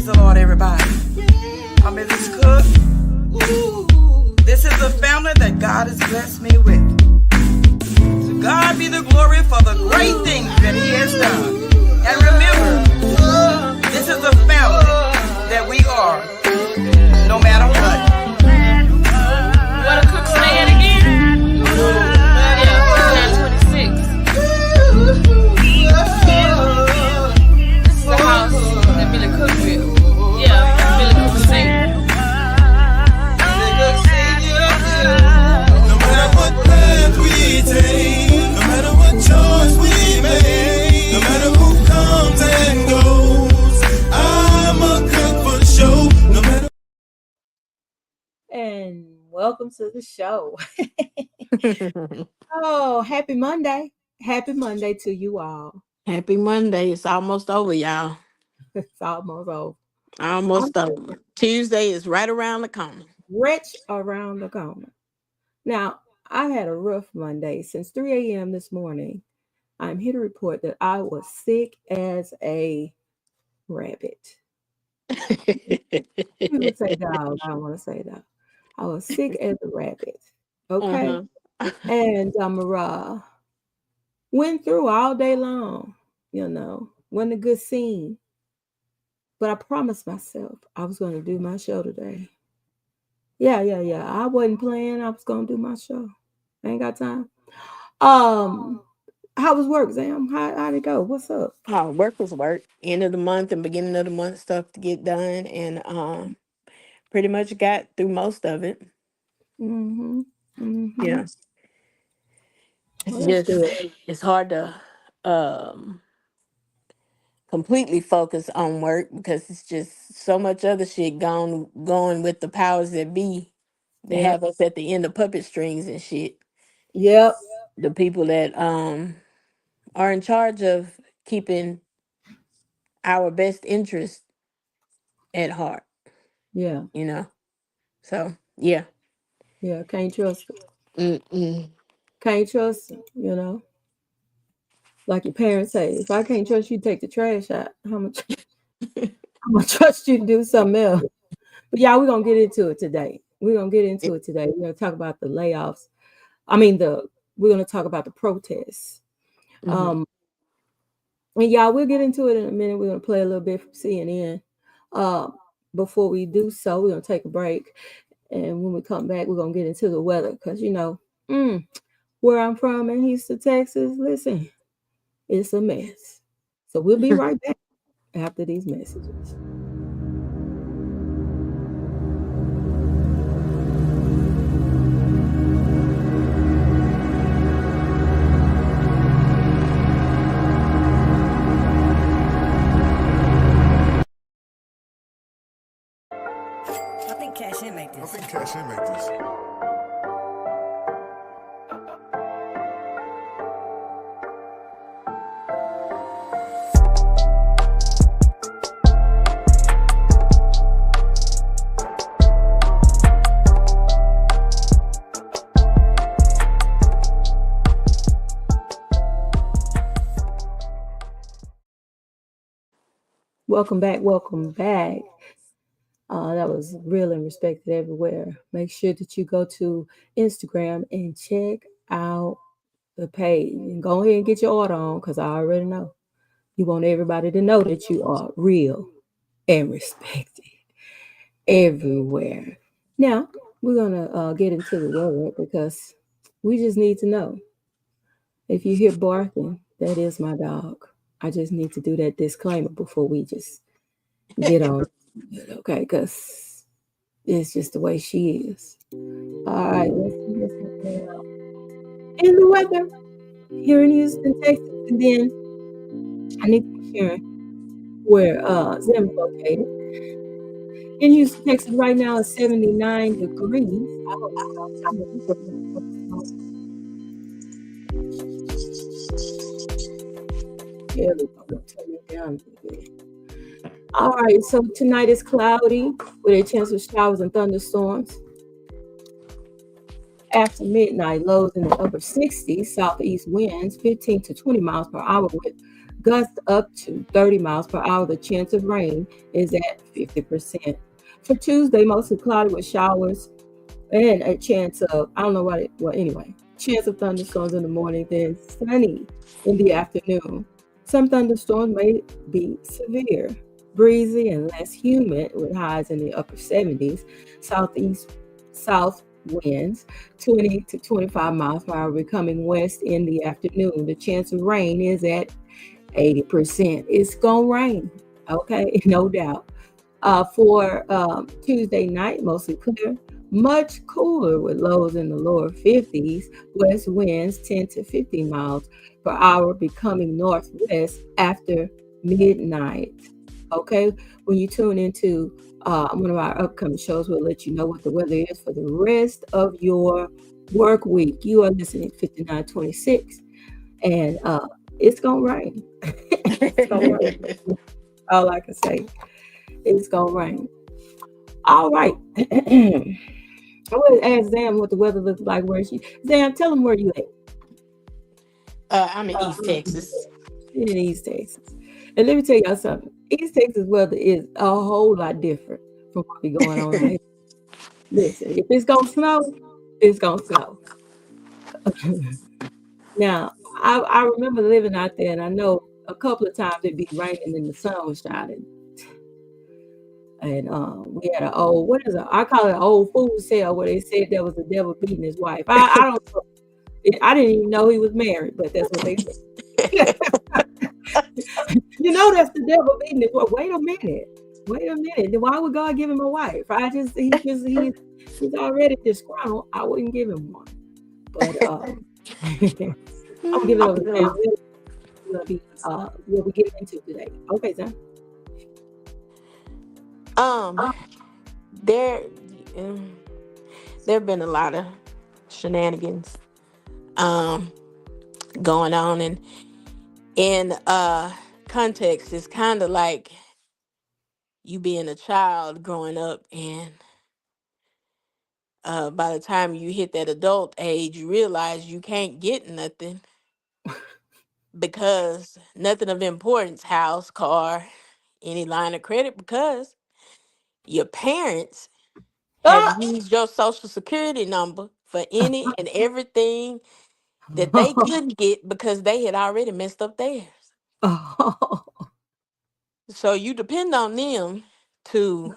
Praise the Lord, everybody. I'm Mrs. Cook. This is the family that God has blessed me with. To God be the glory for the great things that He has done. And remember, this is the family that we are, no matter what. What a Cook say it again? Yeah, 26. This is the house that Billy Cook built. Yeah, Billy Cook say. No matter what path we take, no matter what choice we make, no matter who comes and goes, I'm a cook for show. No matter. And welcome to the show. Oh, happy Monday. Happy Monday to you all. Happy Monday. It's almost over, y'all. It's almost over. Almost over. Tuesday is right around the corner. Rich around the corner. Now, I had a rough Monday. Since 3 a.m. this morning, I'm here to report that I was sick as a rabbit. People say dog. I don't want to say that. I was sick as a rabbit. Okay. And went through all day long, wasn't a good scene. But I promised myself I was going to do my show today. Yeah. I wasn't playing. I was going to do my show. I ain't got time. How was work, Zam? How'd it go? What's up? Work was work. End of the month and beginning of the month stuff to get done. And pretty much got through most of it. Mm-hmm. Yeah. Well, that's good. It's hard to completely focus on work because it's just so much other shit going with the powers that be that Yep. have us at the end of puppet strings and shit. Yep. The people that are in charge of keeping our best interest at heart, Yeah. So yeah. Yeah. Can't trust it. Can't trust it, Like your parents say, if I can't trust you to take the trash out, I'm gonna trust you to do something else. But yeah, we're gonna get into it today. We're gonna talk about the layoffs. We're gonna talk about the protests. And y'all, we'll get into it in a minute. We're gonna play a little bit from CNN. Before we do so, we're gonna take a break. And when we come back, we're gonna get into the weather because where I'm from in Houston, Texas, listen, it's a mess. So we'll be right back after these messages. I think Cash In make this. Welcome back. That was real and respected everywhere. Make sure that you go to Instagram and check out the page and go ahead and get your order on because I already know you want everybody to know that you are real and respected everywhere. Now we're gonna get into the word because we just need to know. If you hear barking, that is my dog. I just need to do that disclaimer before we just get on. Okay, because it's just the way she is. All right, let's see what's happening now. And the weather here in Houston, Texas, and then I need to be sharing where Zim is located. In Houston, Texas, right now it's 79 degrees. Yeah, we're gonna turn it down a little bit. All right, so tonight is cloudy with a chance of showers and thunderstorms. After midnight, lows in the upper 60s, southeast winds 15 to 20 miles per hour with Gusts up to 30 miles per hour. The chance of rain is at 50%. For Tuesday, mostly cloudy with showers and a chance of, I don't know what well, anyway, chance of thunderstorms in the morning, then sunny in the afternoon. Some thunderstorms may be severe, breezy, and less humid with highs in the upper 70s. Southeast south winds 20 to 25 miles per hour, becoming west in the afternoon. The chance of rain is at 80%. It's gonna rain, okay, no doubt. For Tuesday night, mostly clear, much cooler with lows in the lower 50s, west winds 10 to 15 miles per hour, becoming northwest after midnight. Okay, when you tune into one of our upcoming shows, we'll let you know what the weather is for the rest of your work week. You are listening to 5926, and it's gonna rain. It's gonna rain. All I can say, it's gonna rain. All right. I want to ask Zam what the weather looks like. Where she? Zam, tell them where you at. I'm in East Texas. In East Texas. And let me tell y'all something. East Texas weather is a whole lot different from what be going on out here. Listen, if it's gonna snow, it's gonna snow. Now, I remember living out there, and I know a couple of times it'd be raining and the sun was shining. And we had an old, what is it? I call it an old fool's tale where they said there was the devil beating his wife. I don't know. I didn't even know he was married, but that's what they said. That's the devil beating his wife. Wait a minute. Wait a minute. Then why would God give him a wife? He's already disgruntled. I wouldn't give him one. But I'm giving over to Sam. We'll be getting into today. Okay, Sam. There, there have been a lot of shenanigans, going on, and in context, it's kind of like you being a child growing up, and by the time you hit that adult age, you realize you can't get nothing because nothing of importance, house, car, any line of credit, because your parents have Ah! used your social security number for any and everything that they couldn't get because they had already messed up theirs. Oh. So you depend on them to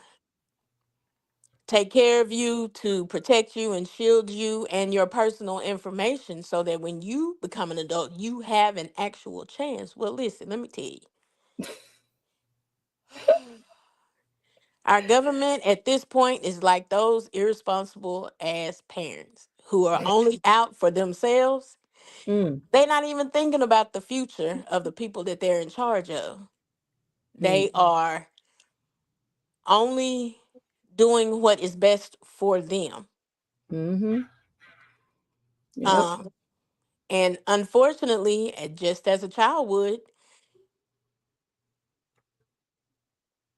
take care of you, to protect you and shield you and your personal information so that when you become an adult, you have an actual chance. Well, listen, let me tell you. Our government at this point is like those irresponsible ass parents who are only out for themselves. Mm, They're not even thinking about the future of the people that they're in charge of. mm, They are only doing what is best for them. mm-hmm. Yep. Um, and unfortunately, just as a child would,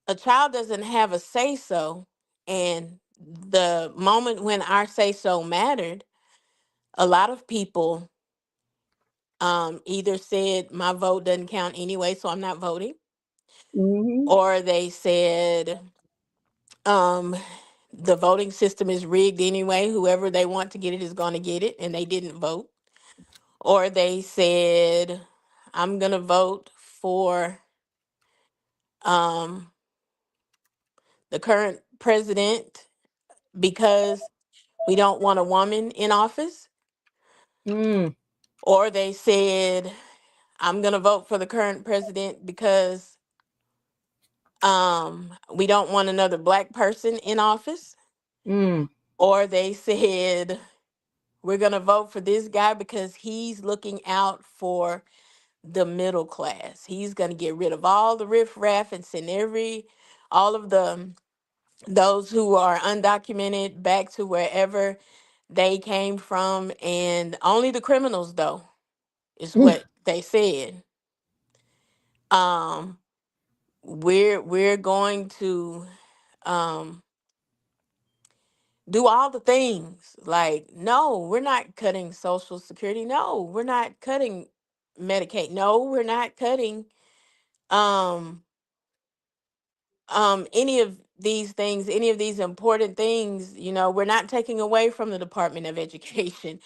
a child doesn't have a say so. And the moment when our say so mattered, a lot of people either said, my vote doesn't count anyway, so I'm not voting, Mm-hmm. or they said, um, the voting system is rigged anyway. Whoever they want to get it is going to get it, and they didn't vote. Or they said, I'm going to vote for um, the current president because we don't want a woman in office. Mm, Or they said, I'm going to vote for the current president because we don't want another black person in office. mm, Or they said, we're going to vote for this guy because he's looking out for the middle class. He's going to get rid of all the riffraff and send all of those who are undocumented back to wherever they came from, and only the criminals, though, is mm, what they said. Um, we're going to um do all the things. Like, no, we're not cutting Social Security. No, we're not cutting Medicaid. No, we're not cutting um any of these things, any of these important things, we're not taking away from the Department of Education.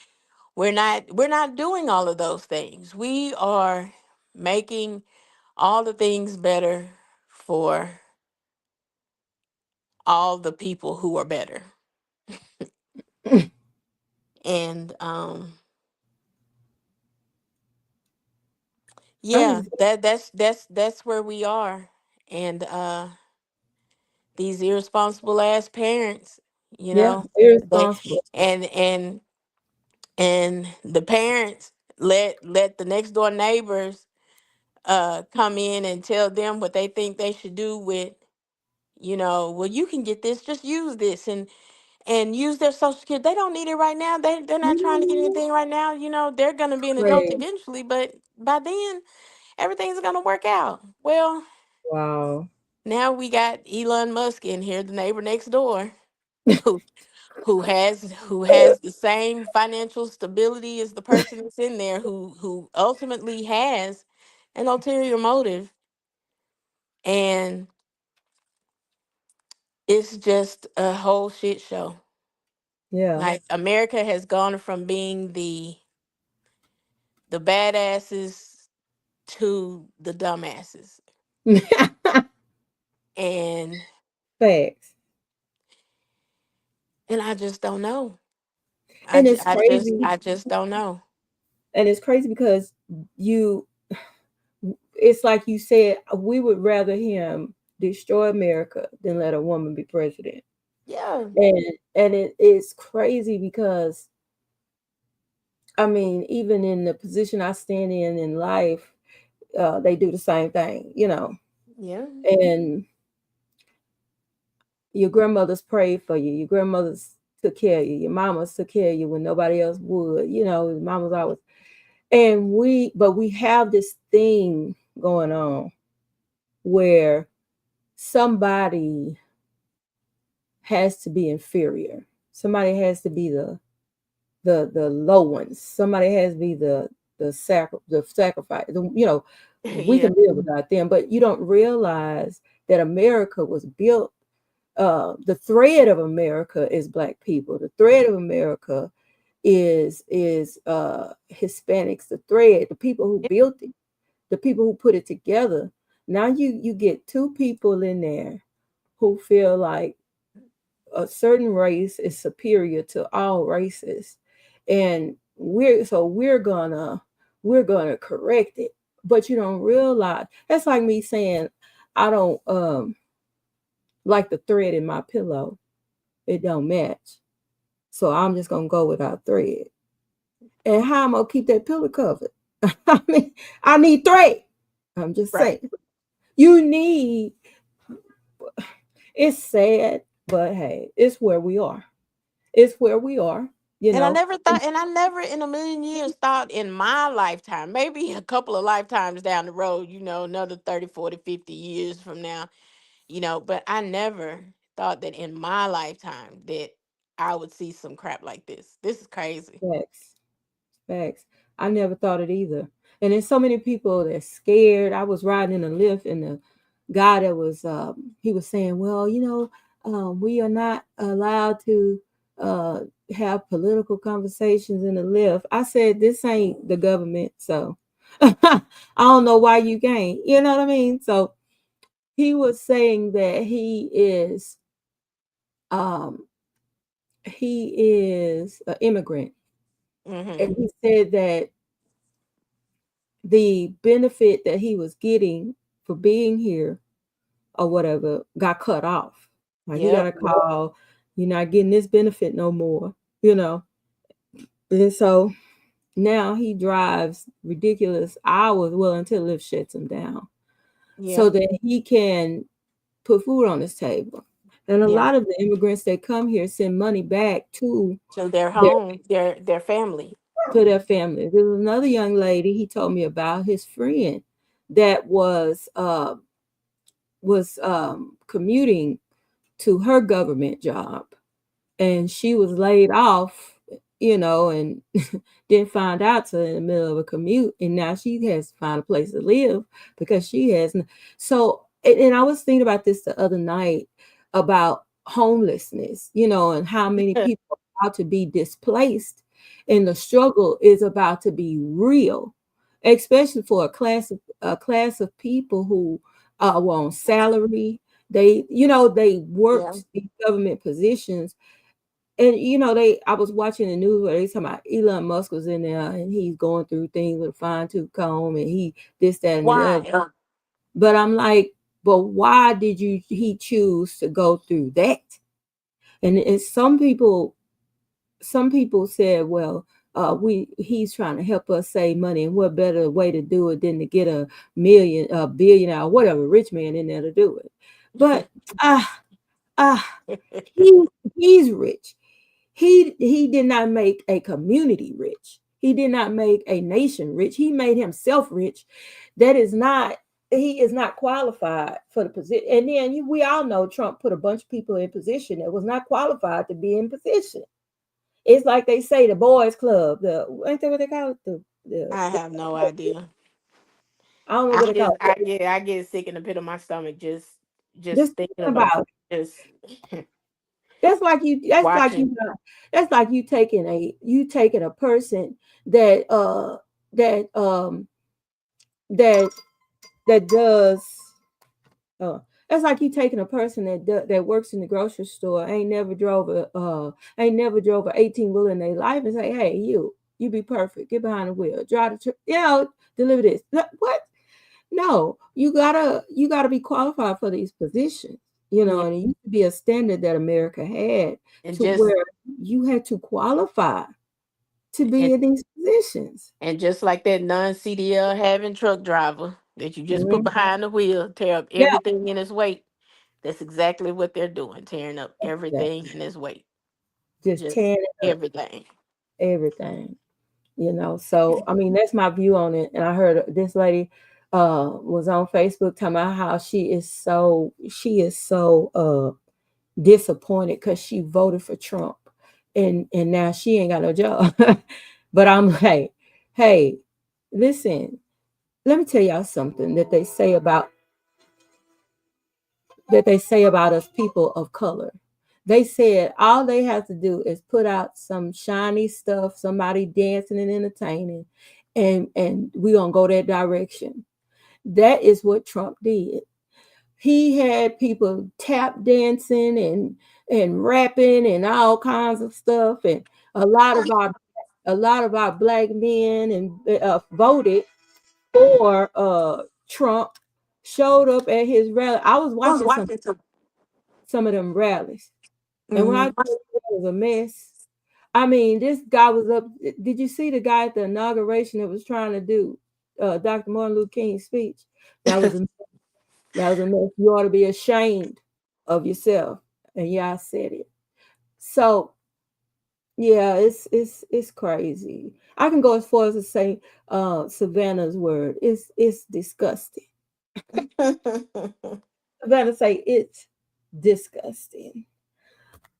We're not doing all of those things. We are making all the things better for all the people who are better. And I yeah, just that's where we are. And these irresponsible ass parents, you yeah, know, they irresponsible. and and the parents let the next door neighbors come in and tell them what they think they should do with, well, you can get this, just use this, and use their social security. They don't need it right now. They're not trying to get Mhm. anything right now. They're gonna be an adult Crazy. eventually, but by then everything's gonna work out. Well, Wow. now we got Elon Musk in here, the neighbor next door, who who has the same financial stability as the person that's in there, who ultimately has an ulterior motive. And it's just a whole shit show. Yeah. Like, America has gone from being the badasses to the dumbasses. And Facts. I just don't know. And it's crazy. I just don't know. And it's crazy because you it's like you said, we would rather him destroy America than let a woman be president. Yeah. And it is crazy because I mean, even in the position I stand in life, they do the same thing, Yeah. and your grandmothers prayed for you, your grandmothers took care of you, your mamas took care of you when nobody else would, mamas always, but we have this thing going on where somebody has to be inferior. Somebody has to be the low ones. Somebody has to be the sacrifice. We Yeah. can live without them, but you don't realize that America was built. The thread of America is Black people. The thread of America is Hispanics. The thread, the people who built it, the people who put it together. Now you get two people in there who feel like a certain race is superior to all races, and we're gonna correct it. But you don't realize that's like me saying I don't like the thread in my pillow. It don't match, so I'm just gonna go without thread. And how I'm gonna keep that pillow covered? I mean, I need thread. I'm just Right. saying. You need. It's sad, but hey, it's where we are. It's where we are. You And I know. never thought, and I never in a million years thought in my lifetime, maybe a couple of lifetimes down the road, another 30, 40, 50 years from now, but I never thought that in my lifetime that I would see some crap like this. This is crazy. Facts. Facts. I never thought it either. And there's so many people that's scared. I was riding in a lift, and the guy that was he was saying, "Well, we are not allowed to uh, have political conversations in the lift." I said, "This ain't the government, so I don't know why you can't." You know what I mean? So he was saying that um, he is an immigrant, Hmm. and he said that the benefit that he was getting for being here or whatever got cut off. Like he got Yep. a call, you're not getting this benefit no more, you know. And so now he drives ridiculous hours, well, until Lyft shuts him down, Yeah. so that he can put food on his table. And a Yeah. lot of the immigrants that come here send money back So their their home, their family. to their families. There was another young lady he told me about, his friend that was commuting to her government job, and she was laid off you know, and didn't find out till in the middle of a commute, and now she has to find a place to live because she has. So, and I was thinking about this the other night about homelessness, you know, and how many people are about to be displaced, and the struggle is about to be real, especially for a class of people who were on salary. They, you know, they Yeah. worked in government positions, and you know, I was watching the news where they talking about Elon Musk was in there and he's going through things with a fine tooth comb and he this, that, and the Why? other. But I'm like, but why did he choose to go through that? And some people said, well, he's trying to help us save money, and what better way to do it than to get a billionaire, whatever, rich man in there to do it. But ah he he's rich. He did not make a community rich. He did not make a nation rich. He made himself rich. That is not He is not qualified for the position. And then we all know Trump put a bunch of people in position that was not qualified to be in position. It's like they say the boys club. Ain't that what they call it? I have no idea. I don't know what they call it. I get sick in the pit of my stomach just Just thinking thinking about about it. Just That's like you. That's like watching. you. That's like you taking a person that that that that does. That's like you taking a person that works in the grocery store, ain't never drove a 18 wheeler in their life, and say, hey, you be perfect, get behind the wheel, drive deliver this. What? No, you gotta be qualified for these positions, Yeah. and it used to be a standard that America had, And to just where you had to qualify to be and, in these positions. and just like that non-CDL having truck driver that you just put Mhm. behind the wheel, tear up Yeah, everything in its weight. That's exactly what they're doing, tearing up that everything in its weight. just Just tearing up everything. everything. So I mean, that's my view on it. And I heard this lady was on Facebook talking about how she is so disappointed because she voted for Trump, and now she ain't got no job. But I'm like, hey, listen, let me tell y'all something that they say about us people of color. They said all they have to do is put out some shiny stuff, somebody dancing and entertaining, and we gonna go that direction. That is what Trump did. He had people tap dancing and rapping and all kinds of stuff, and a lot of our a lot of our black men and voted for Trump, showed up at his rally. I was I was watching some watching some. some of them rallies. And when I Mhm. tell you it was a mess, I mean, this guy was up. Did you see the guy at the inauguration that was trying to do Dr. Martin Luther King's speech? That was a that was a mess. You ought to be ashamed of yourself. And yeah, I said it. So yeah, it's crazy. I can go as far as to say Savannah's word. It's disgusting. Savannah say it's disgusting.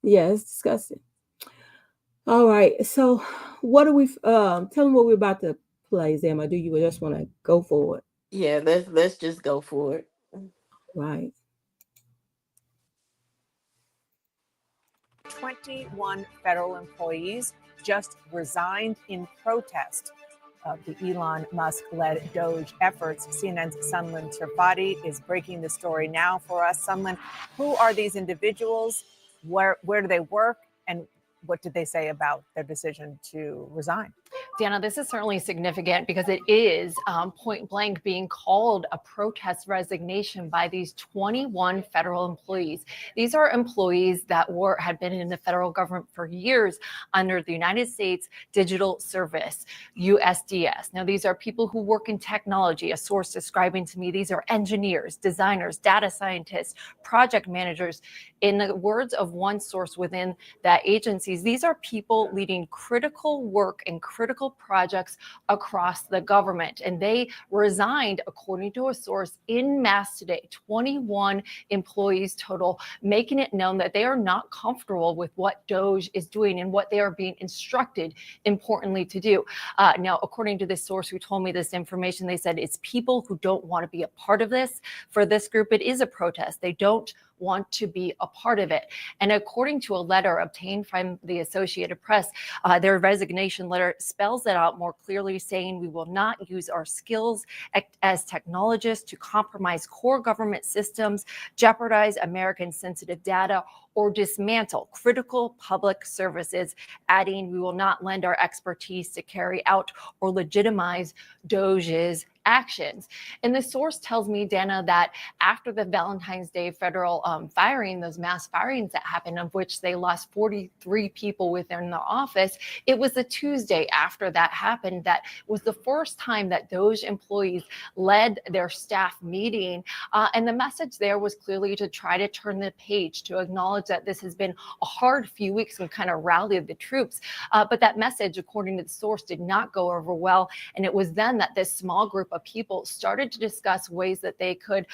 Yeah, it's disgusting. All right. So what do we tell them what we're about to play, Zam? Or do you just want to go forward? Yeah, let's just go for it. Right. 21 federal employees just resigned in protest of the Elon Musk-led Doge efforts. CNN's Sunlen Tripati is breaking the story now for us. Sunlen, who are these individuals? Where do they work? And what did they say about their decision to resign? Dana, this is certainly significant because it is point blank being called a protest resignation by these 21 federal employees. These are employees that had been in the federal government for years under the United States Digital Service, USDS. Now, these are people who work in technology. A source describing to me these are engineers, designers, data scientists, project managers. In the words of one source within that agencies, these are people leading critical work and critical critical projects across the government. And they resigned, according to a source, en masse today. 21 employees total, making it known that they are not comfortable with what DOGE is doing and what they are being instructed, importantly, to do. Now, according to this source who told me this information, they said it's people who don't want to be a part of this. For this group, it is a protest. They don't want to be a part of it. And according to a letter obtained from the Associated Press, their resignation letter spells it out more clearly, saying we will not use our skills as technologists to compromise core government systems, jeopardize American sensitive data, or dismantle critical public services, adding we will not lend our expertise to carry out or legitimize DOGE's actions. And the source tells me, Dana, that after the Valentine's Day federal firing, those mass firings that happened, of which they lost 43 people within the office, it was the Tuesday after that happened that was the first time that those employees led their staff meeting. And the message there was clearly to try to turn the page, to acknowledge that this has been a hard few weeks and kind of rallied the troops. But that message, according to the source, did not go over well. And it was then that this small group of people started to discuss ways that they could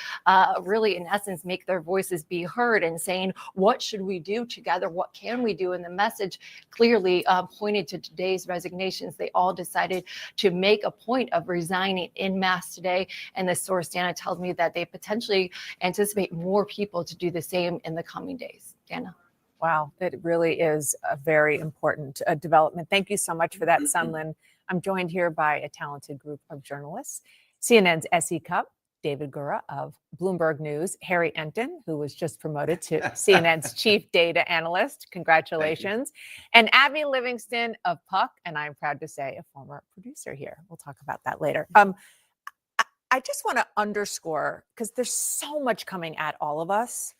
really, in essence, make their voices be heard, and saying, what should we do together? What can we do? And the message clearly pointed to today's resignations. They all decided to make a point of resigning en masse today. And the source, Dana, tells me that they potentially anticipate more people to do the same in the coming days. Dana. Wow, it really is a very important development. Thank you so much for that, Sunlin. I'm joined here by a talented group of journalists. CNN's S.E. Cupp, David Gura of Bloomberg News, Harry Enton, who was just promoted to CNN's chief data analyst. Congratulations. And Abby Livingston of Puck, and I'm proud to say a former producer here. We'll talk about that later. I just want to underscore, because there's so much coming at all of us.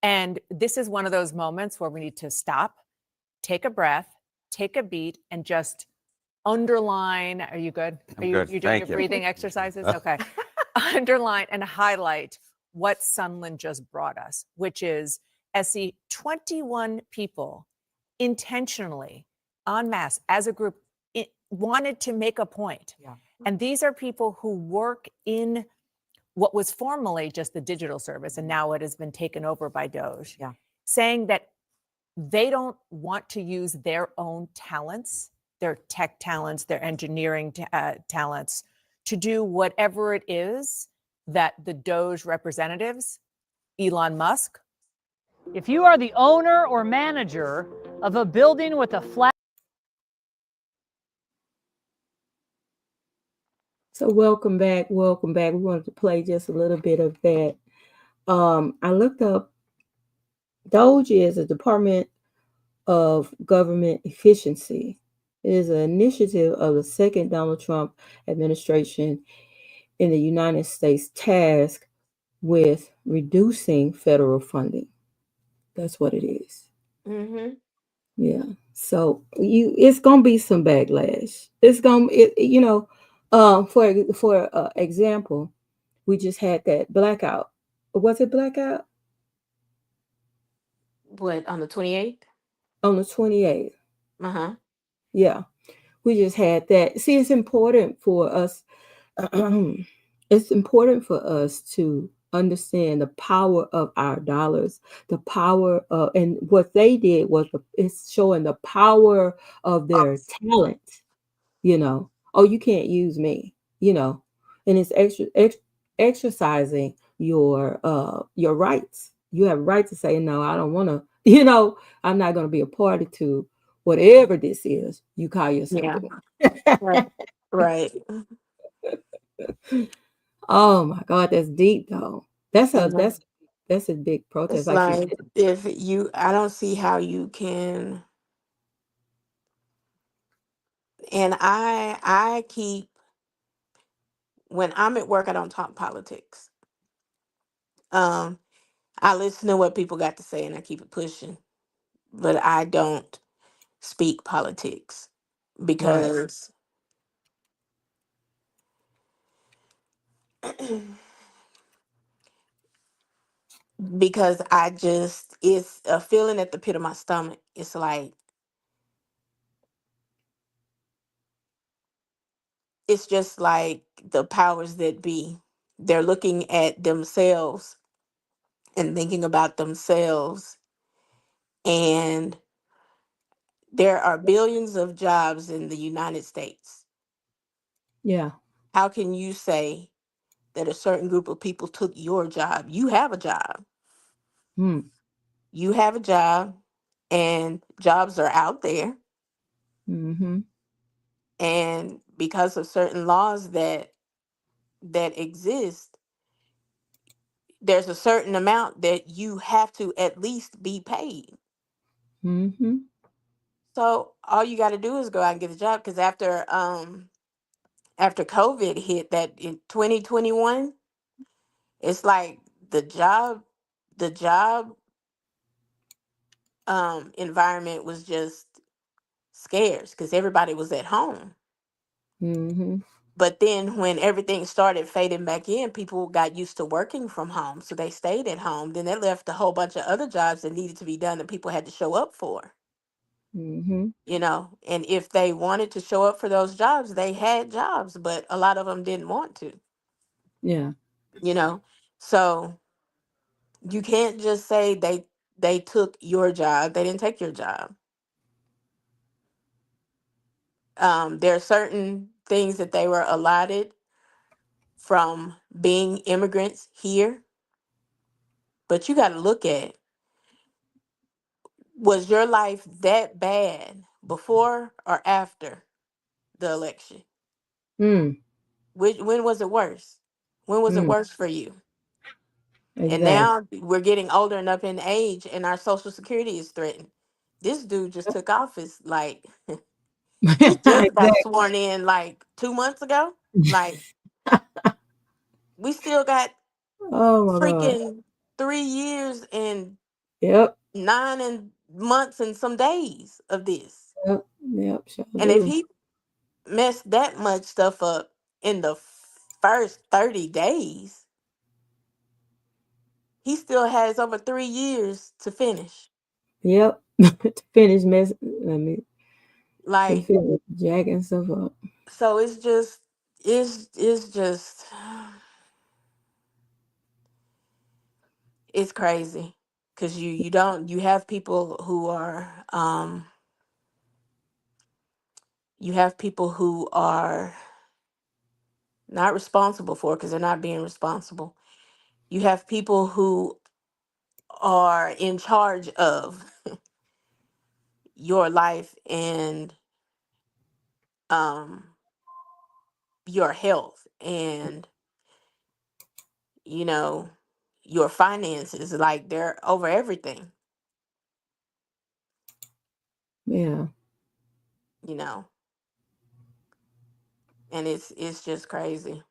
And this is one of those moments where we need to stop, take a breath, take a beat, and just underline. Are you good? Are you good. doing Thank your you. breathing exercises? Okay. Underline and highlight what Sunlin just brought us, which is SE 21 people intentionally, en masse, as a group, wanted to make a point. Yeah. And these are people who work in what was formerly just the digital service, and now it has been taken over by DOGE, saying that they don't want to use their own talents, their tech talents, their engineering talents, to do whatever it is that the DOGE representatives, Elon Musk. If you are the owner or manager of a building with a flat. So welcome back. Welcome back. We wanted to play just a little bit of that. I looked up DOGE is a Department of Government Efficiency. It is an initiative of the second Donald Trump administration in the United States tasked with reducing federal funding. That's what it is. Mm-hmm. Yeah. So it's gonna be some backlash. It's gonna, for example, we just had that blackout. Was it blackout? What, on the 28th? On the 28th. Uh-huh. Yeah. We just had that. See, it's important for us. It's important for us to understand the power of our dollars, the power of, and what they did was it's showing the power of their talent. Oh, you can't use me. And it's exercising your rights. You have a right to say, no, I don't want to. I'm not going to be a party to whatever this is you call yourself. Yeah. Right. Oh my God, that's deep though. That's a big protest. It's like I don't see how you can. And I keep, when I'm at work, I don't talk politics. I listen to what people got to say and I keep it pushing, but I don't speak politics because because it's a feeling at the pit of my stomach. It's like it's just like the powers that be. They're looking at themselves and thinking about themselves. And there are billions of jobs in the United States. Yeah. How can you say that a certain group of people took your job? You have a job. Hmm. You have a job, and jobs are out there. Mm-hmm. And because of certain laws that exist, there's a certain amount that you have to at least be paid. Mm-hmm. So all you got to do is go out and get a job. Because after COVID hit, that in 2021, it's like the job environment was just scarce because everybody was at home. Mm-hmm. But then when everything started fading back in, people got used to working from home, so they stayed at home. Then that left a whole bunch of other jobs that needed to be done that people had to show up for. Mm-hmm. And if they wanted to show up for those jobs, they had jobs, but a lot of them didn't want to. Yeah. you know so you can't just say they took your job. They didn't take your job. There are certain things that they were allotted from being immigrants here, but you got to look at, was your life that bad before or after the election? Mm. When was it worse? When was it Mm. worse for you? And Exactly. now we're getting older enough in age and our social security is threatened. This dude just took office like he just got Exactly. sworn in like 2 months ago. Like, we still got Oh my God. freaking 3 years and Yep. 9 months and some days of this. Yep. Yep. Sure And if do. he messed that much stuff up in the first 30 days, he still has over 3 years to finish. Yep. To finish mess. Let me to Like, finish jacking stuff up. so it's just it's crazy because you have people who are not responsible for because they're not being responsible. You have people who are in charge of your life and um your health and you know your finances. Like, they're over everything. Yeah. you know and it's just crazy.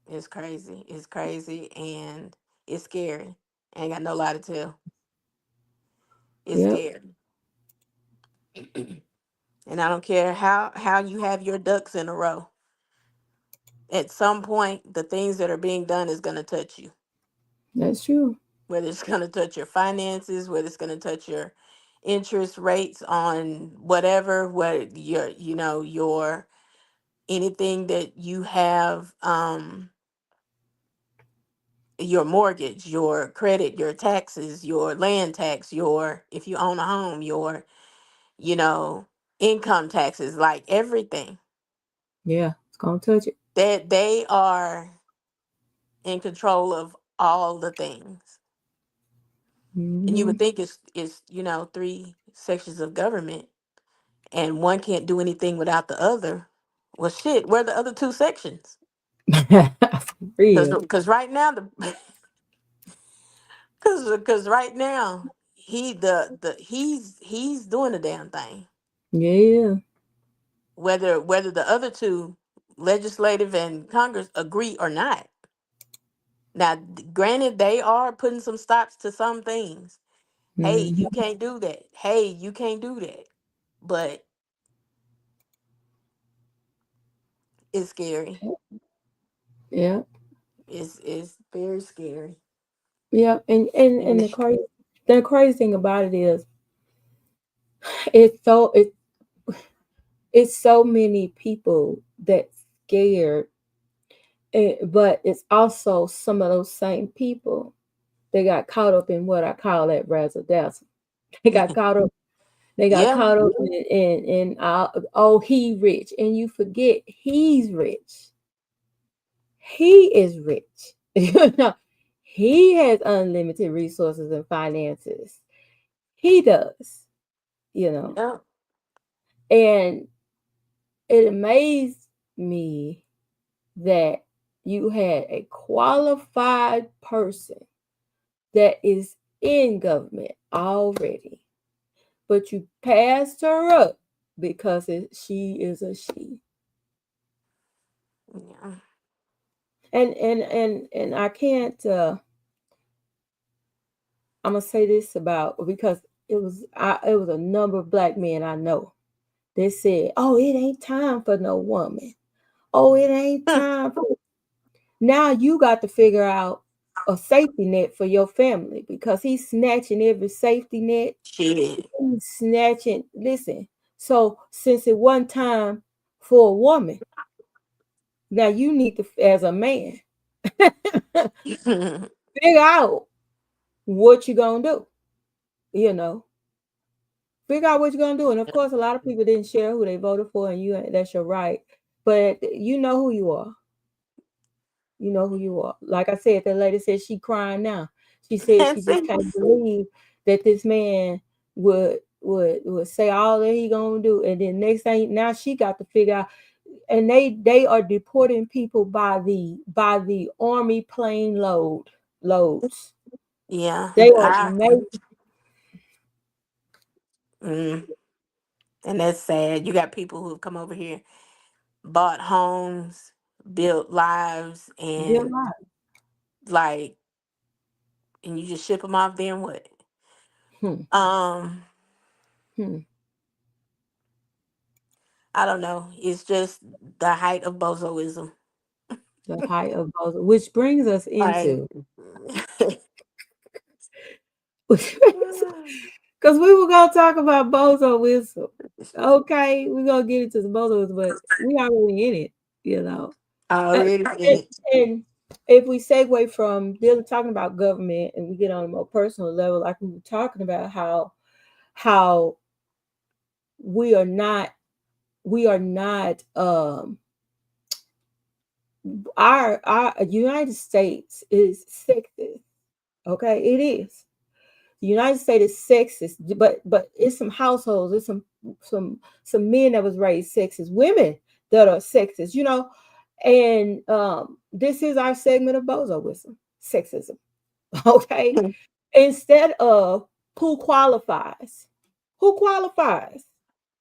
It's crazy and it's scary. I ain't got no lie to tell. It's Yep. scary. And I don't care how you have your ducks in a row. At some point, the things that are being done is going to touch you. That's true. Whether it's going to touch your finances, whether it's going to touch your interest rates on whatever, what your anything that you have, your mortgage, your credit, your taxes, your land tax, your, if you own a home, your, you know, income taxes, like everything Yeah. It's gonna touch it. that they are in control of all the things. And you Mm-hmm. would think it's three sections of government and one can't do anything without the other. Well, shit, where are the other two sections? For Because real. because right now the because right now he's doing the damn thing. Yeah. Whether the other two, legislative and Congress, agree or not. Now, granted, they are putting some stops to some things. Hey, you Mm-hmm. can't do that. Hey, you can't do that. But it's scary. Yeah. It's very scary. Yeah. And And the crazy thing about it is it's so it's so many people that's scared. But it's also some of those same people. They got caught up in what I call that razzle dazzle. They got caught up. They got Yeah. caught up oh, he rich, and you forget he's rich. He is rich. You know, he has unlimited resources and finances. He does. You know, Yeah. and it amazed me that you had a qualified person that is in government already, but you passed her up because she is a she. Yeah. And I can't. I'm gonna say this about because it was a number of black men I know. They said, "Oh, it ain't time for no woman. Oh, it ain't time for." Now you got to figure out a safety net for your family because he's snatching every safety net. Shit. He's snatching. Listen, so since it wasn't time for a woman, now you need to, as a man, figure out what you're gonna do. You know, figure out what you're gonna do. And of course, a lot of people didn't share who they voted for, and that's your right. But you know who you are. You know who you are. Like I said, that lady said she crying now. She said she just can't believe that this man would say all that he gonna do, and then next thing now she got to figure out. And they are deporting people by the army plane loads. Yeah. They are making. Mm, and that's sad. You got people who have come over here, bought homes, built lives, They're and right. like, and you just ship them off. Then what? Hmm. Um, Hmm. I don't know. It's just the height of bozoism. The height of both, which brings us Like, into because we were gonna talk about bozo wisdom. Okay, we're gonna get into the bozo wisdom, but we already in it, you know. And, already in and, it. and if we segue from talking about government and we get on a more personal level, like we were talking about how we are not our United States is sexist. Okay, it is. The United States is sexist, but it's some households, it's some men that was raised sexist, women that are sexist, you know. And this is our segment of bozoism, sexism. Okay. Instead of who qualifies,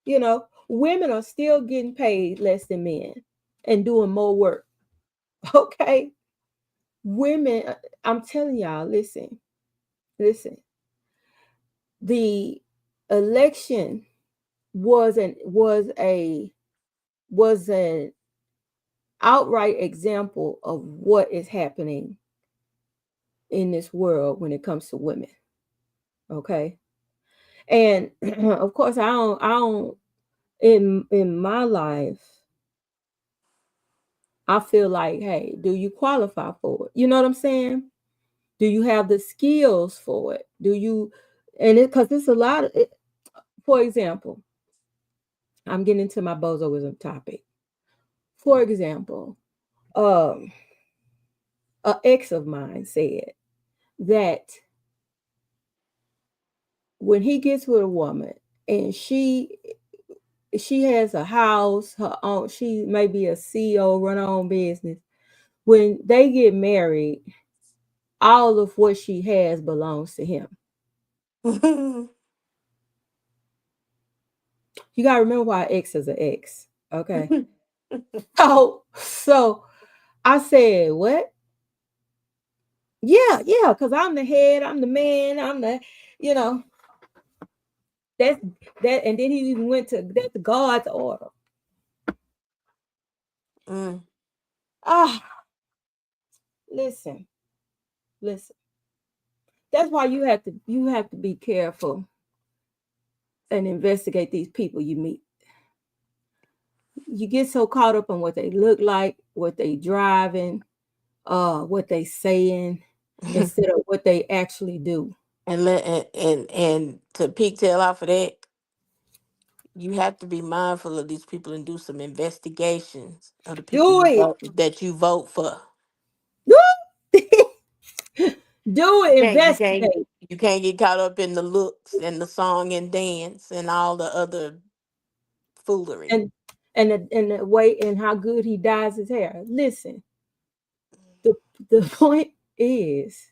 you know, women are still getting paid less than men and doing more work. Okay. Women, I'm telling y'all, listen. The election was an outright example of what is happening in this world when it comes to women. Okay. And of course I don't in my life, I feel like, hey, do you qualify for it? You know what I'm saying? Do you have the skills for it? Do you, and it because it's a lot of it, for example, I'm getting into my bozoism topic. For example, um, a ex of mine said that when he gets with a woman and she has a house, her own, she may be a CEO, run her own business. When they get married, all of what she has belongs to him. You gotta remember why X is an X. Okay. So I said, what? Yeah, because I'm the head, I'm the man, I'm the, you know, that's that, and then he even went to that's God's order. Mm. Ah, listen, listen. That's why you have to be careful and investigate these people you meet. You get so caught up on what they look like, what they driving, what they saying, instead of what they actually do. And to pigtail off of that, you have to be mindful of these people and do some investigations of the people Do it. that you vote for. Do it. You can't Investigate. you can't get caught up in the looks and the song and dance and all the other foolery. And the way and how good he dyes his hair. Listen, the the point is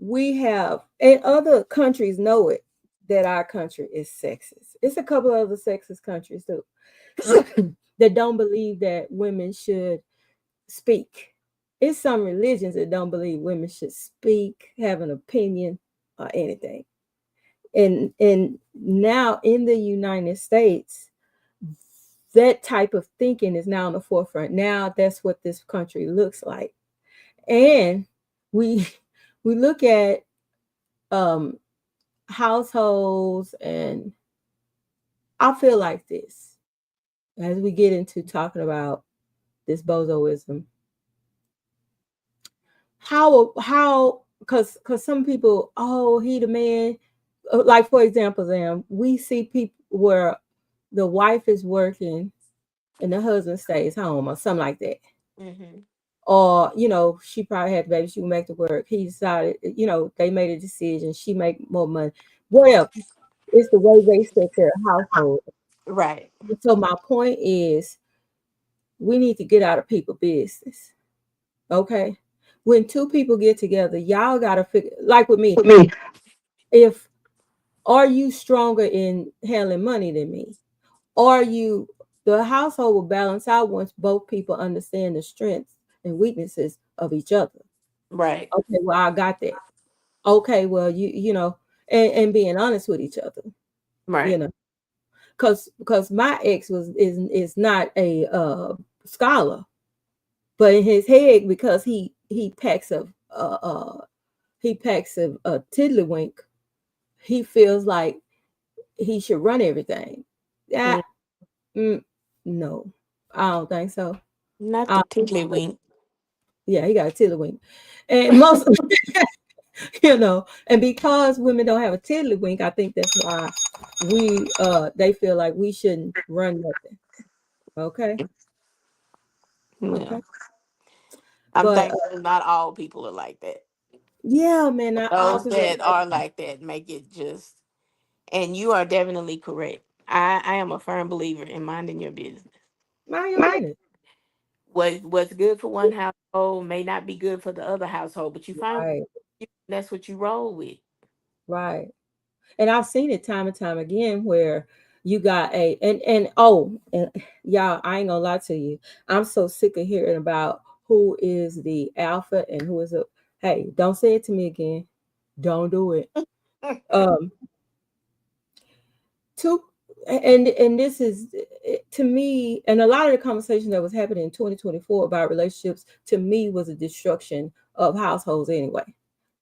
we have, and other countries know it, that our country is sexist. It's a couple of other sexist countries too that don't believe that women should speak. It's some religions that don't believe women should speak, have an opinion, or anything. And now in the United States, that type of thinking is now on the forefront. Now that's what this country looks like. And we we look at households, and I feel like this as we get into talking about this bozoism. How because some people, oh, he the man. Like for example, Zam, we see people where the wife is working and the husband stays home or something like that. Mm-hmm. Or, she probably had the baby, she would make the work. He decided, they made a decision, she make more money. Whatever. It's the way they set their household. Right. So my point is we need to get out of people business. Okay. When two people get together, y'all gotta figure, like with me, if are you stronger in handling money than me? Are you the household will balance out once both people understand the strengths and weaknesses of each other. Right. Okay, well, I got that. Okay, well, and being honest with each other, Right. because my ex is not a scholar, but in his head, because he packs a tiddlywink, he feels like he should run everything. That no, I don't think so. Not the tiddlywink. Yeah, he got a tiddlywink, and most, and because women don't have a tiddlywink, I think that's why they feel like we shouldn't run nothing. Okay, Yeah. okay, I'm but thankful not all people are like that. yeah, man, not all Those people that are are like that make it just, and you are definitely correct. I am a firm believer in minding your business. mind your business. What's good for one household may not be good for the other household, but you find Right, that's what you roll with. right. And I've seen it time and time again where you got and y'all, I ain't gonna lie to you. I'm so sick of hearing about who is the alpha and who is a hey, don't say it to me again. Don't do it. Um to and this is to me, and a lot of the conversation that was happening in 2024 about relationships to me was a destruction of households anyway.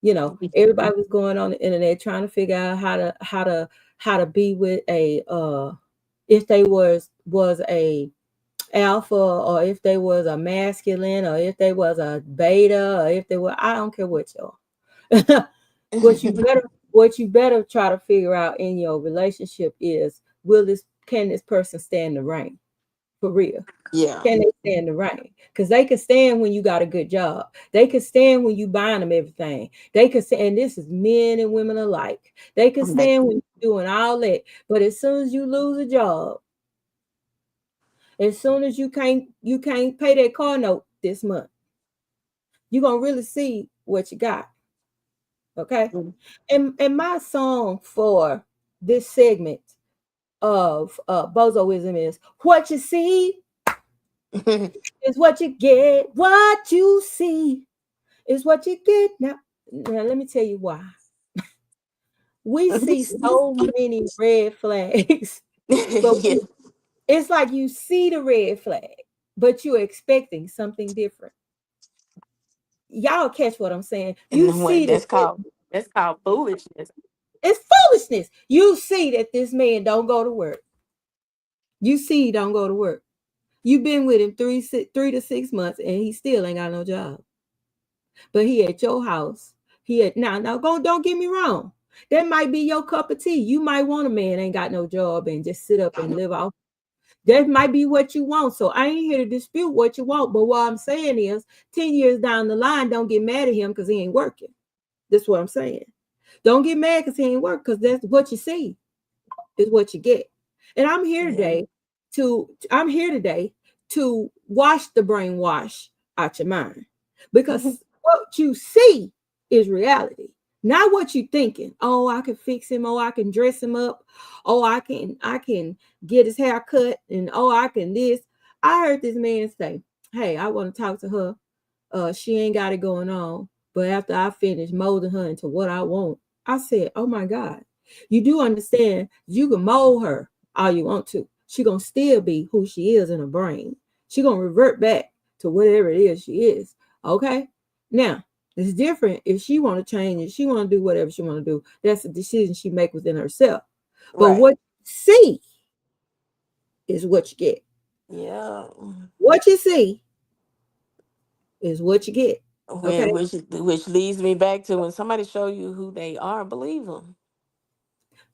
Everybody was going on the internet trying to figure out how to be with a if they was a alpha, or if they was a masculine, or if they was a beta, or if they were, I don't care what y'all. What you better try to figure out in your relationship is, can this person stand the rain? For real. Yeah. Can they stand the rain? Because they can stand when you got a good job. They can stand when you buying them everything. They can stand, and this is men and women alike. They can stand when you're doing all that. But as soon as you lose a job, as soon as you can't pay that car note this month, you're gonna really see what you got. Okay. And my song for this segment of bozoism is, what you see is what you get. What you see is what you get. Now let me tell you why. We see so many red flags, but Yeah. it's like you see the red flag, but you're expecting something different. Y'all catch what I'm saying? You And what see that that's called foolishness. it's foolishness. You see that this man don't go to work. You see he don't go to work. You've been with him 3 to 6 months and he still ain't got no job. But he at your house. Don't get me wrong. That might be your cup of tea. You might want a man ain't got no job and just sit up and live off. That might be what you want. So I ain't here to dispute what you want. But what I'm saying is 10 years down the line, don't get mad at him because he ain't working. That's what I'm saying. Don't get mad because he ain't working, because that's what you see is what you get. And I'm here today to wash the brainwash out your mind, because what you see is reality, not what you thinking. Oh, I can fix him. Oh, I can dress him up. Oh, I can get his hair cut, and oh, I can this. I heard this man say, "Hey, I want to talk to her. She ain't got it going on, but after I finish molding her into what I want." I said, "Oh my God, you do understand you can mold her all you want to. She gonna still be who she is in her brain. She gonna revert back to whatever it is she is. Okay? Now, it's different if she want to change and she want to do whatever she want to do. That's a decision she make within herself. But what you see is what you get. Yeah. What you see is what you get. Okay? Which leads me back to, when somebody show you who they are, believe them.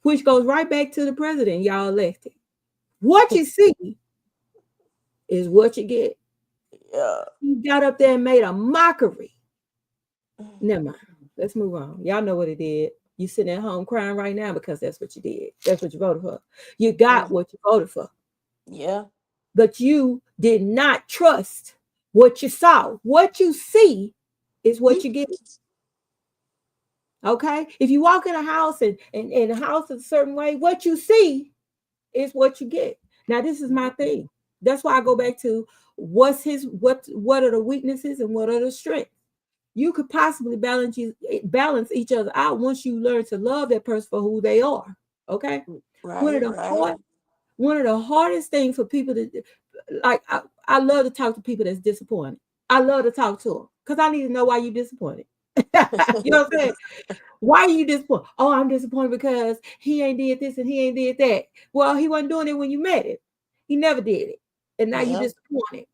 Which goes right back to the president y'all elected. What you see is what you get. Yeah. He got up there and made a mockery. Never mind. Let's move on. Y'all know what it did. You sitting at home crying right now because that's what you did. That's what you voted for. You got what you voted for. Yeah. But you did not trust what you saw. What you see is what you get. Okay? If you walk in a house and the house is a certain way, what you see is what you get. Now, this is my thing. That's why I go back to what are the weaknesses and what are the strengths. You could possibly balance each other out once you learn to love that person for who they are. Okay. One of the hardest things for people to, like, I love to talk to people that's disappointed. I love to talk to them because I need to know why you're disappointed. You know what I'm saying? Why are you disappointed? Oh, I'm disappointed because he ain't did this and he ain't did that. Well, he wasn't doing it when you met him. He never did it. And now you're disappointed.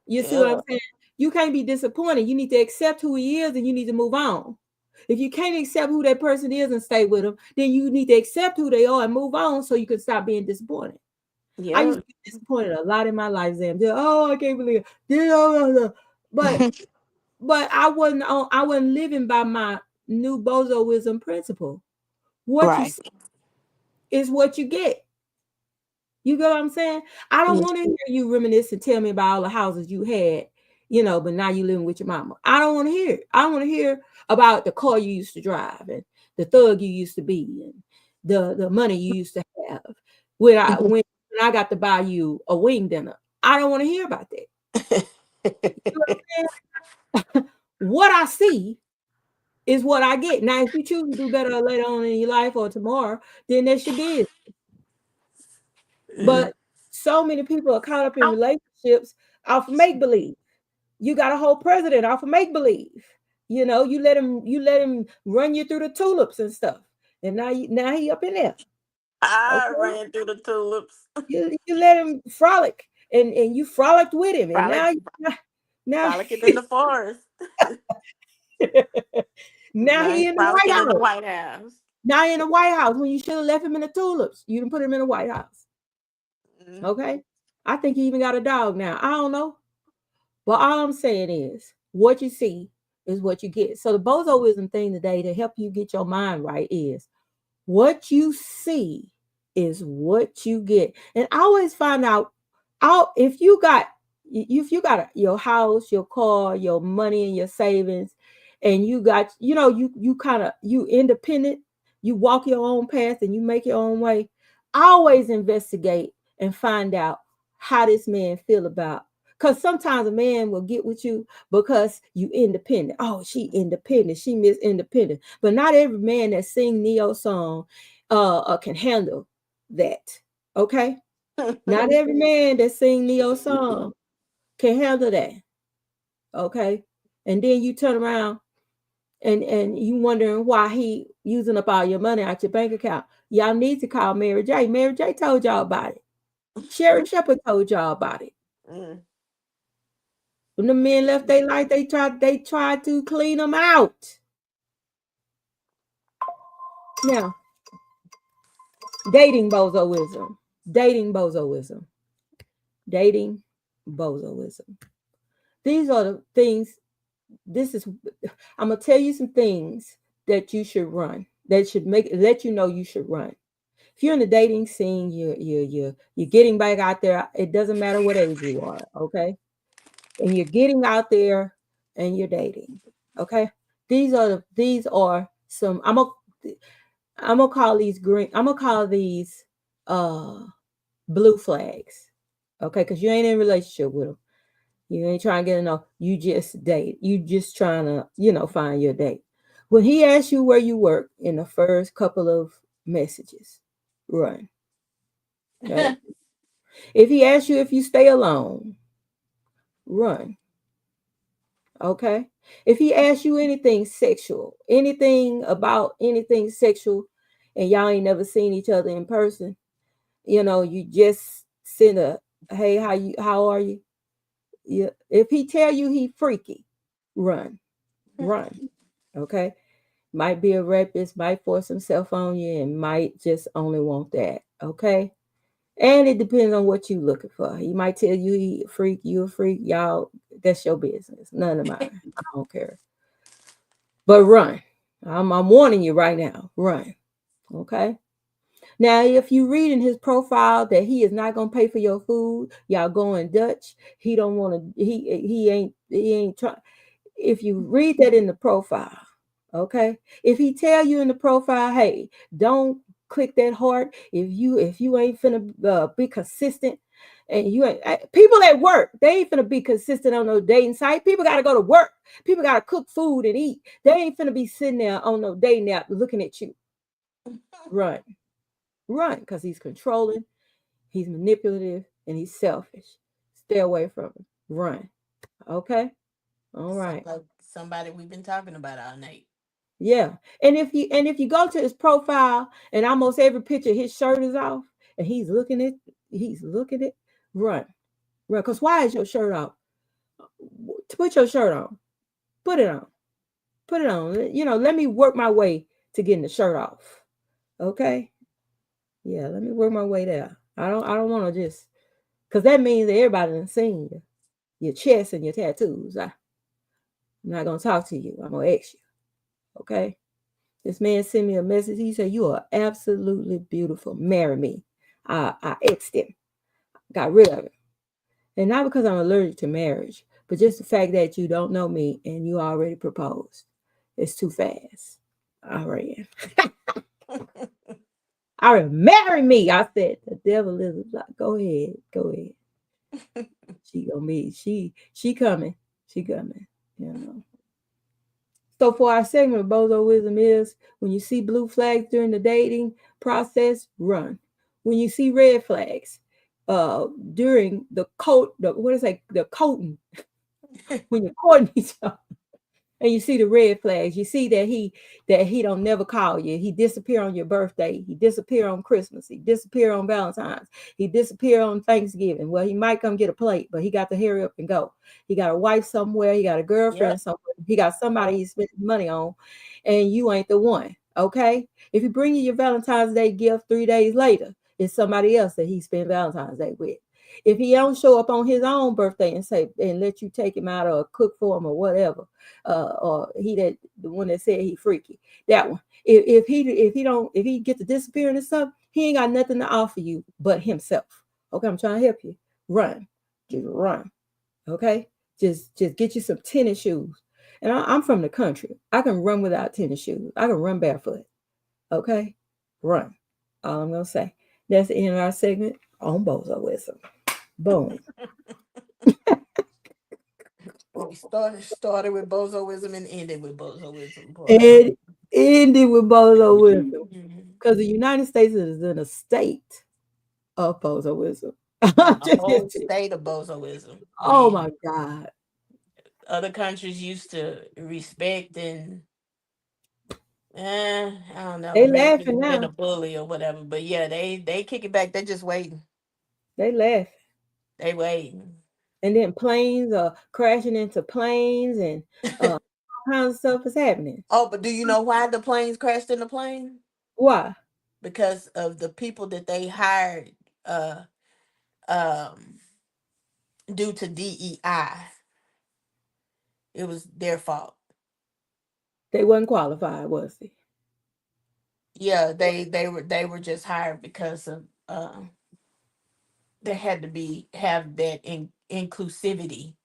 You see what I'm saying? You can't be disappointed. You need to accept who he is and you need to move on. If you can't accept who that person is and stay with them, then you need to accept who they are and move on so you can stop being disappointed. I used to be disappointed a lot in my life, Zam. Oh, I can't believe it. But I wasn't living by my new bozoism principle. What you see is what you get. You get what I'm saying? I don't want to hear you reminisce and tell me about all the houses you had, but now you living with your mama. I don't want to hear it. I want to hear about the car you used to drive and the thug you used to be and the money you used to have. When I got to buy you a wing dinner. I don't want to hear about that. You know what I'm saying? What I see is what I get. Now, if you choose to do better later on in your life or tomorrow, then that's your business. But so many people are caught up in relationships off of make-believe. You got a whole president off of make-believe. You let him run you through the tulips and stuff. And now he up in there. I ran through the tulips. You let him frolic and you frolicked with him. And now frolicking in the forest. now he in the White House. Now in the White House when you should have left him in the tulips. You didn't put him in the White House. Okay. I think he even got a dog now. I don't know. But all I'm saying is what you see is what you get. So the bozoism thing today to help you get your mind right is what you see is what you get. And I always find out if you got your house, your car, your money and your savings, and you got, you independent, you walk your own path and you make your own way. I always investigate and find out how this man feel about. Because sometimes a man will get with you because you independent. Oh, she independent. She Miss Independent. But not every man that sing Neo song can handle that. Okay? Not every man that sing Neo song can handle that. Okay? And then you turn around and you wondering why he using up all your money out your bank account. Y'all need to call Mary J. Mary J told y'all about it. Sherry Shepherd told y'all about it. Mm. When the men left their life, they tried to clean them out. Now, dating bozoism. Dating bozoism. Dating bozoism. These are the things. I'm gonna tell you some things that you should run. That should let you know you should run. If you're in the dating scene, you're getting back out there. It doesn't matter what age you are, okay? And you're getting out there and you're dating, okay? These are some. I'm gonna call these green. I'm gonna call these blue flags, okay? Because you ain't in a relationship with them. You ain't trying to get enough. You just date. You just trying to, find your date. When he asks you where you work in the first couple of messages, run. Okay. If he asks you if you stay alone, run. Okay. If he asks you anything sexual, anything about anything sexual, and y'all ain't never seen each other in person, you just send a hey, how are you? Yeah. If he tell you he freaky, run. Run. Okay. Might be a rapist, might force himself on you, and might just only want that. Okay. And it depends on what you looking for. He might tell you he a freak, you a freak, y'all. That's your business. None of mine. I don't care. But run. I'm warning you right now. Run. Okay. Now, if you read in his profile that he is not gonna pay for your food, y'all going Dutch. He don't want to. He ain't trying. If you read that in the profile, okay. If he tell you in the profile, hey, don't click that heart. If you ain't finna be consistent, and you ain't people at work, they ain't finna be consistent on no dating site. People gotta go to work. People gotta cook food and eat. They ain't finna be sitting there on no dating app looking at you. Run, run, because he's controlling, he's manipulative, and he's selfish. Stay away from him. Run. Okay. All Sound right. like somebody we've been talking about all night. Yeah. And if you go to his profile and almost every picture his shirt is off and he's looking at run. Run. Because why is your shirt off? Put your shirt on. Put it on. Put it on. Let me work my way to getting the shirt off. Okay? Yeah, let me work my way there. I don't want to just because that means that everybody done seen your chest and your tattoos. I'm not gonna talk to you. I'm gonna ask you. Okay? This man sent me a message. He said, "You are absolutely beautiful. Marry me." I exed him, got rid of it. And not because I'm allergic to marriage, but just the fact that you don't know me and you already proposed. It's too fast. I ran. I ran, marry me. I said, the devil is like, go ahead. Go ahead. She coming. She coming. So for our segment of bozoism is when you see blue flags during the dating process, run. When you see red flags during the coating, when you're courting each other, and you see the red flags, you see that he don't never call you. He disappear on your birthday. He disappear on Christmas. He disappear on Valentine's. He disappear on Thanksgiving. Well, he might come get a plate, but he got to hurry up and go. He got a wife somewhere. He got a girlfriend Yep. somewhere. He got somebody he's spending money on, and you ain't the one. Okay. If you bring you your Valentine's Day gift 3 days later, it's somebody else that he spent Valentine's Day with. If he don't show up on his own birthday and let you take him out or cook for him or whatever, or the one that said he freaky, that one. If he get to disappearing and stuff, he ain't got nothing to offer you but himself. Okay, I'm trying to help you. Run, just run. Okay, just get you some tennis shoes. And I'm from the country. I can run without tennis shoes. I can run barefoot. Okay, run. All I'm gonna say. That's the end of our segment on bozoism. Boom. We started with bozoism and ended with bozoism. Boy. And ended with bozoism. Mhm. Because the United States is in a state of bozoism. A whole state of bozoism. Oh When my God. other countries used to respect and I don't know, They maybe laughing been now. a bully or whatever. But yeah, they kick it back. They just waiting. They laughing. They waiting. And then planes are crashing into planes and all kinds of stuff is happening. Oh, but do you know why the planes crashed in the plane? Why? Because of the people that they hired uh um due to DEI. It was their fault. They wasn't qualified, was they? Yeah, they were just hired because of they had to have that inclusivity.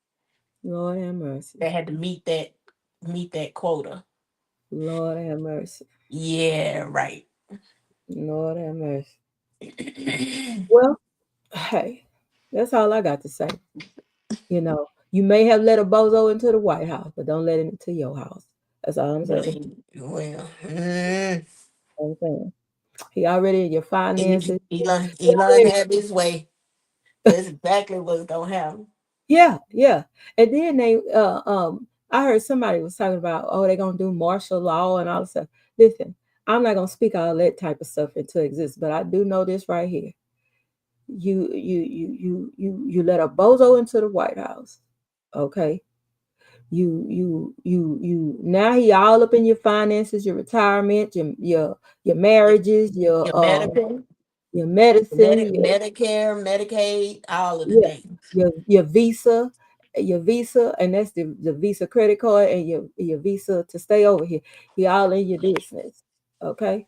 Lord have mercy. They had to meet that quota. Lord have mercy. Yeah, right. Lord have mercy. Well, hey, that's all I got to say. You know, you may have let a bozo into the White House, but don't let him into your house. That's all I'm saying. Well, I'm saying. He already in your finances. Elon had his way. That's exactly what's gonna happen. Yeah, yeah. And then I heard somebody was talking about, oh, they're gonna do martial law and all this stuff. Listen, I'm not gonna speak all that type of stuff into existence, but I do know this right here. You let a bozo into the White House, okay? You now he all up in your finances, your retirement, your marriages, Your medical, your medicine, Medicare, Medicaid, all of the yeah, things. your visa, and that's the Visa credit card and your visa to stay over here. He all in your business. Okay.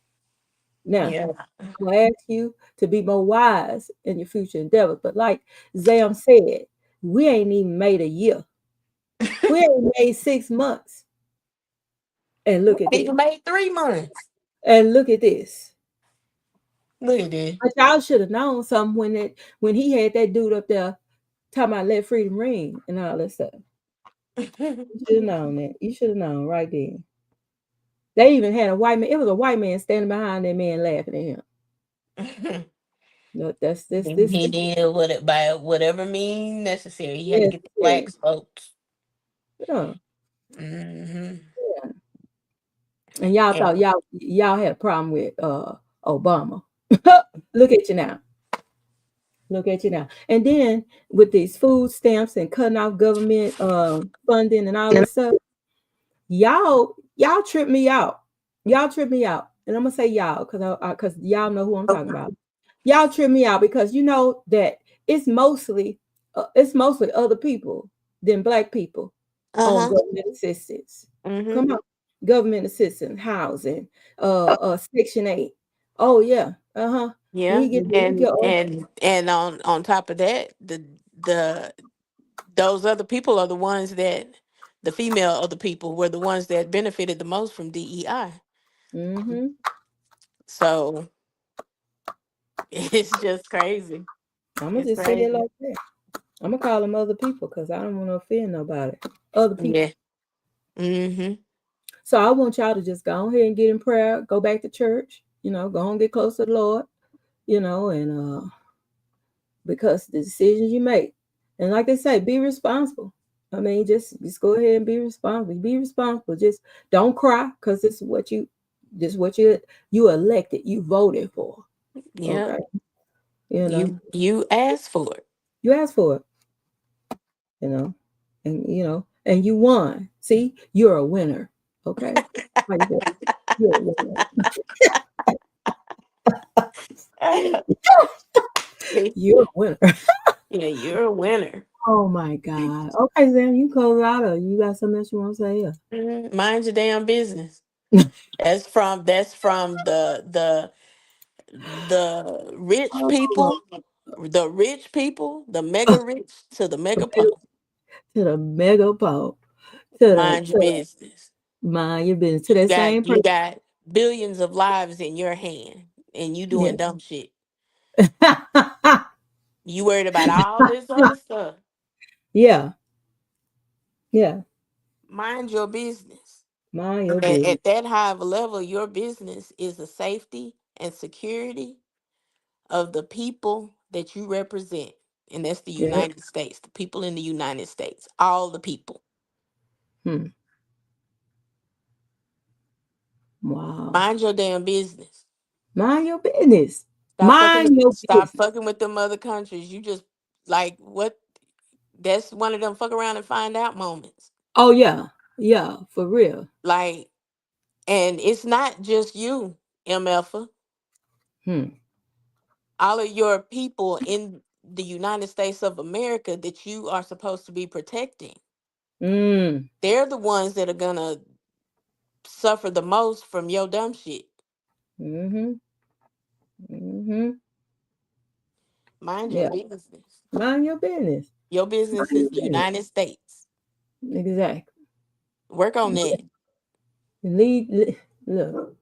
Now, Yeah. I'm gonna ask you to be more wise in your future endeavors. But like Zam said, we ain't even made a year. We ain't made 6 months. And look at this. Even made 3 months. And look at this. Look at this. But y'all should have known something when he had that dude up there talking about let freedom ring and all that stuff. You should have known that. You should have known right then. They even had a white man. It was a white man standing behind that man laughing at him. No, that's this this He did by whatever means necessary. He had to yes, get the yes. blacks votes. Yeah. Hmm. Yeah. And y'all thought And y'all had a problem with Obama. Look at you now. Look at you now. And then with these food stamps and cutting off government funding and all this stuff, y'all trip me out. Y'all trip me out. And I'm gonna say y'all because y'all know who I'm talking about. Y'all trip me out because you know that it's mostly other people than black people on uh-huh. government assistance. Hmm. Come on, government assistance, housing, Section 8. Oh yeah, Yeah. we get And on top of that, the those other people are the ones that the female other people were the ones that benefited the most from DEI. mm-hmm. So it's just crazy. I'm gonna It's just say it crazy. like that. I'm gonna call them other people because I don't want to offend nobody. Other people. Yeah. Hmm. So I want y'all to just go ahead and get in prayer, go back to church, go and get close to the Lord, and because the decisions you make, and like they say, be responsible. I mean, just go ahead and be responsible. Be responsible. Just don't cry because this is what you elected, you voted for. Yeah. Okay, you know, You asked for it. you asked for it. You know, and you won. See, you're a winner. Okay, how you doing? You're a winner. You're a winner. Yeah, you're a winner. Oh my God. Okay, Sam, you close out or you got something else you want to say? Yeah. Mind your damn business. That's from the rich Oh, people, the mega rich to the mega poor. to the mega pole. To the Mind your to business. mind your business. To that same You person. got billions of lives in your hand, and you Yeah. doing dumb shit. You worried about all this other stuff. Yeah. Yeah. Mind your business. Mind your And business. at that high of a level, your business is the safety and security of the people that you represent. And that's the Yep. United States, the people in the United States, all the people. Hmm. Wow. Mind your damn business. Mind your business. Mind your Stop business. fucking with them other countries. You just like what? That's one of them fuck around and find out moments. Oh yeah, yeah, for real. Like, and it's not just you, MF. Hmm. All of your people in the United States of America that you are supposed to be protecting. Mm. They're the ones that are gonna suffer the most from your dumb shit. Mm-hmm. Mm-hmm. Mind your Yeah. business. Mind your business. Your Mind business your is the business. United States. Exactly. Work on that. Look,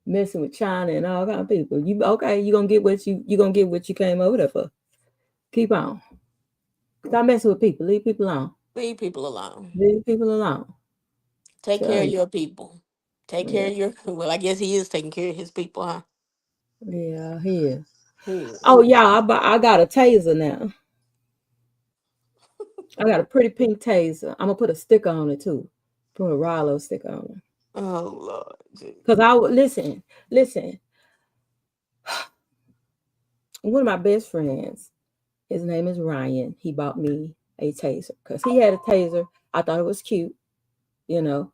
messing with China and all kind of people. You okay? You gonna get what you came over there for. Keep on. Stop messing with people. Leave people alone. Leave people alone. Leave people alone. Take Tell care of you. your people. Take care Yeah. of your. Well, I guess he is taking care of his people, huh? Yeah. Here. Hmm. Oh yeah. I got a taser now. I got a pretty pink taser. I'm gonna put a sticker on it too. Put a Rilo sticker on it. Oh Lord. Cause I would listen. One of my best friends, his name is Ryan. He bought me a taser because he had a taser. I thought it was cute, you know,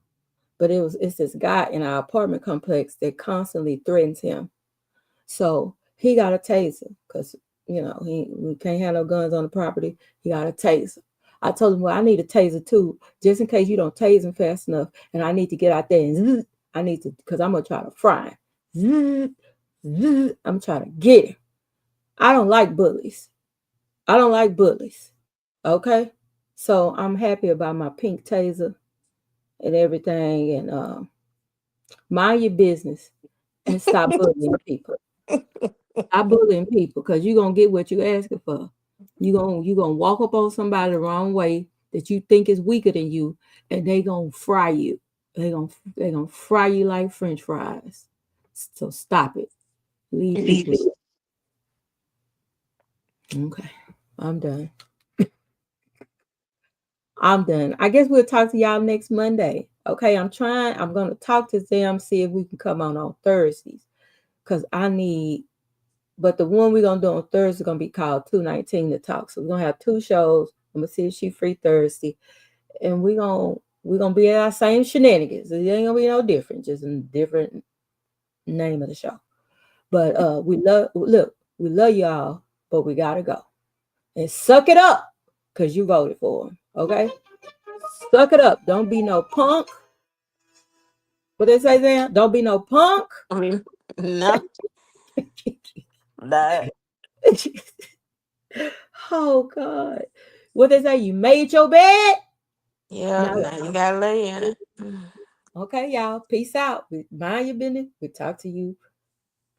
but it's this guy in our apartment complex that constantly threatens him. So he got a taser because we can't have no guns on the property. He got a taser. I told him, well, I need a taser too, just in case you don't tase him fast enough, and I need to get out there and zzz, I need to because I'm gonna try to fry him. Zzz, zzz, I'm trying to get him. I don't like bullies. Okay, so I'm happy about my pink taser and everything, and mind your business and stop bullying people. I bullying people because you're gonna get what you're asking for. You gonna walk up on somebody the wrong way that you think is weaker than you, and they gonna fry you. They gonna fry you like French fries. So stop it. Leave people. Okay, I'm done. I'm done. I guess we'll talk to y'all next Monday. Okay, I'm gonna talk to them, see if we can come on Thursdays. Because but the one we're gonna do on Thursday is gonna be called 219 to talk. So we're gonna have 2 shows. I'm gonna see if she's free Thursday. And we're gonna be at our same shenanigans. It ain't gonna be no different, just a different name of the show. But we love y'all, but we gotta go. And suck it up, because you voted for him. Okay? Suck it up. Don't be no punk. What they say there? Don't be no punk. I mean, no. That. Oh God. What they say? You made your bed? Yeah, now you gotta lay in it. Okay, y'all. Peace out. Mind your business. We'll talk to you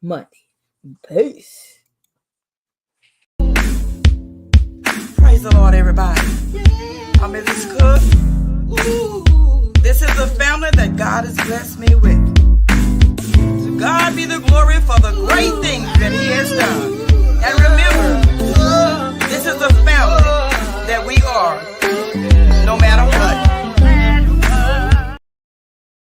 Monday. Peace. Praise the Lord, everybody. I'm Mrs. Cook. This is the family that God has blessed me with. To God be the glory for the great things that He has done. And remember,